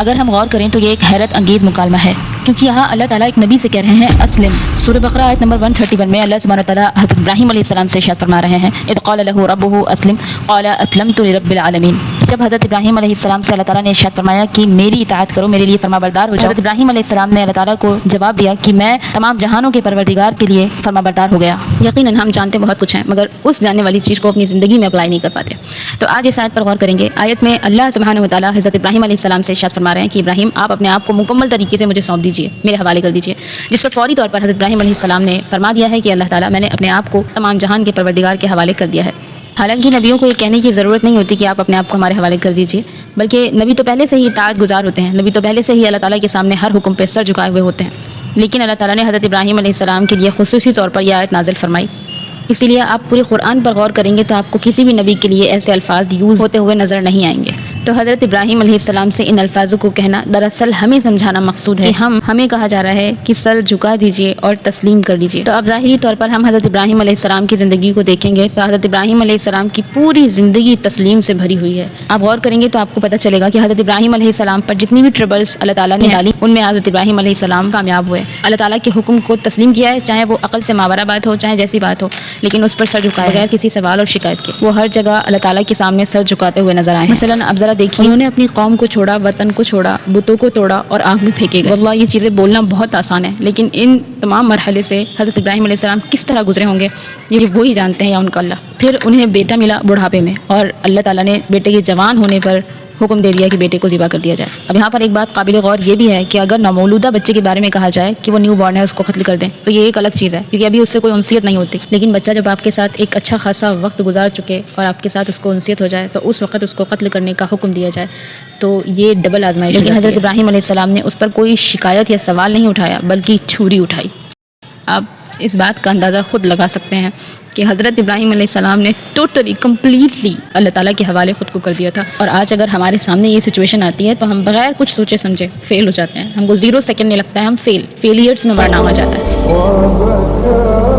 اگر ہم غور کریں تو یہ ایک حیرت انگیز مکالمہ ہے، کیونکہ یہاں اللہ تعالیٰ ایک نبی سے کہہ رہے ہیں اسلم۔ سورہ بقرہ آیت نمبر 131 میں اللہ سبحانہ تعالیٰ حضرت ابراہیم علیہ السلام سے ارشاد فرما رہے ہیں اذ قال له ربه اسلم قال اسلمت لرب العالمین۔ جب حضرت ابراہیم علیہ السلام سے اللہ تعالیٰ نے ارشاد فرمایا کہ میری اطاعت کرو، میرے لیے فرما بردار ہو جاؤ، حضرت ابراہیم علیہ السلام نے اللہ تعالیٰ کو جواب دیا کہ میں تمام جہانوں کے پروردگار کے لیے فرما بردار ہو گیا۔ یقیناً ہم جانتے بہت کچھ ہیں مگر اس جاننے والی چیز کو اپنی زندگی میں اپلائی نہیں کر پاتے۔ تو آج اس آیت پر غور کریں گے۔ آیت میں اللہ سبحانہ وتعالیٰ حضرت ابراہیم علیہ السلام سے ارشاد فرما رہے ہیں کہ ابراہیم آپ اپنے آپ کو مکمل طریقے سے مجھے سونپ دیجیے، میرے حوالے کر دیجیے، جس پر فوری طور پر حضرت ابراہیم علیہ السلام نے فرما دیا ہے کہ اللہ تعالیٰ میں نے اپنے آپ کو تمام جہان کے پروردگار کے حوالے کر دیا ہے۔ حالانکہ نبیوں کو یہ کہنے کی ضرورت نہیں ہوتی کہ آپ اپنے آپ کو ہمارے حوالے کر دیجیے، بلکہ نبی تو پہلے سے ہی اطاعت گزار ہوتے ہیں، نبی تو پہلے سے ہی اللہ تعالیٰ کے سامنے ہر حکم پہ سر جھکائے ہوئے ہوتے ہیں۔ لیکن اللہ تعالیٰ نے حضرت ابراہیم علیہ السلام کے لیے خصوصی طور پر یہ آیت نازل فرمائی۔ اسی لیے آپ پورے قرآن پر غور کریں گے تو آپ کو کسی بھی نبی کے لیے ایسے الفاظ یوز ہوتے ہوئے نظر نہیں آئیں گے۔ تو حضرت ابراہیم علیہ السلام سے ان الفاظوں کو کہنا دراصل ہمیں سمجھانا مقصود ہے کہ ہمیں کہا جا رہا ہے کہ سر جھکا دیجیے اور تسلیم کر لیجیے۔ تو اب ظاہری طور پر ہم حضرت ابراہیم علیہ السلام کی زندگی کو دیکھیں گے تو حضرت ابراہیم علیہ السلام کی پوری زندگی تسلیم سے بھری ہوئی ہے۔ آپ غور کریں گے تو آپ کو پتہ چلے گا کہ حضرت ابراہیم علیہ السلام پر جتنی بھی ٹربلز اللہ تعالیٰ نے ڈالی ان میں حضرت ابراہیم علیہ السلام کامیاب ہوئے، اللہ تعالیٰ کے حکم کو تسلیم کیا ہے، چاہے وہ عقل سے ماورا بات ہو، چاہے جیسی بات ہو، لیکن اس پر سر جھکائے بغیر کسی سوال اور شکایت کے وہ ہر جگہ اللہ تعالیٰ کے سامنے سر جھکاتے ہوئے نظر آئے۔ مثلاً اب ذرا دیکھیے، انہوں نے اپنی قوم کو چھوڑا، وطن کو چھوڑا، بتوں کو توڑا اور آگ میں پھینکے گئے۔ واللہ یہ چیزیں بولنا بہت آسان ہے، لیکن ان تمام مرحلے سے حضرت ابراہیم علیہ السلام کس طرح گزرے ہوں گے یہ وہی جانتے ہیں یا ان کا اللہ۔ پھر انہیں بیٹا ملا بڑھاپے میں اور اللہ تعالیٰ نے بیٹے کے جوان ہونے پر حکم دے دیا کہ بیٹے کو ذبح کر دیا جائے۔ اب یہاں پر ایک بات قابل غور یہ بھی ہے کہ اگر نومولودہ بچے کے بارے میں کہا جائے کہ وہ نیو بورن ہے، اس کو قتل کر دیں تو یہ ایک الگ چیز ہے کیونکہ ابھی اس سے کوئی انسیت نہیں ہوتی، لیکن بچہ جب آپ کے ساتھ ایک اچھا خاصا وقت گزار چکے اور آپ کے ساتھ اس کو انسیت ہو جائے تو اس وقت اس کو قتل کرنے کا حکم دیا جائے تو یہ ڈبل آزمائش ہے۔ لیکن حضرت ابراہیم علیہ السلام نے اس پر کوئی شکایت یا سوال نہیں اٹھایا بلکہ چھری اٹھائی۔ آپ اس بات کا اندازہ خود لگا سکتے ہیں کہ حضرت ابراہیم علیہ السلام نے ٹوٹلی کمپلیٹلی اللہ تعالیٰ کے حوالے خود کو کر دیا تھا۔ اور آج اگر ہمارے سامنے یہ سچویشن آتی ہے تو ہم بغیر کچھ سوچے سمجھے فیل ہو جاتے ہیں، ہم کو 0 سیکنڈ نہیں لگتا ہے، ہم فیلیئرز میں مرنا ہو جاتا ہے۔